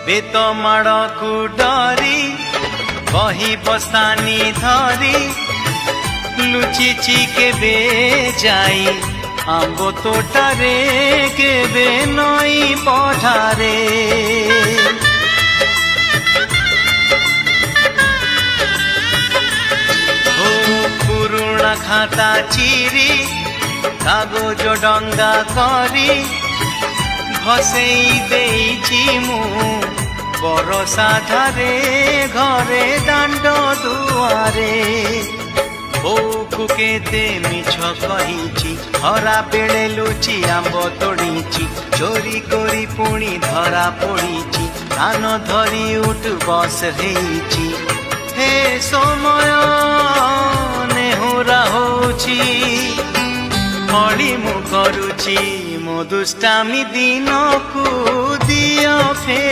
बेत माड़ को डरी बही बसानी धरी लुचिची केबे जाई आंब तोटारे केबे नई पठारे ओ पुरुणा खाता चिरी कागज डंगा करी भसेई देइची मु बरसा धारे घरे दांड दुआरे बोकु केते मिछ कहिची हरा बेले लुची आंब तोड़ीची चोरी करी पुणी धरा पड़ीची कान धरी उठ बस हेची हे समय नेहुरा होची हली मु करुची मो दुष्टामी दिन को दियो फे।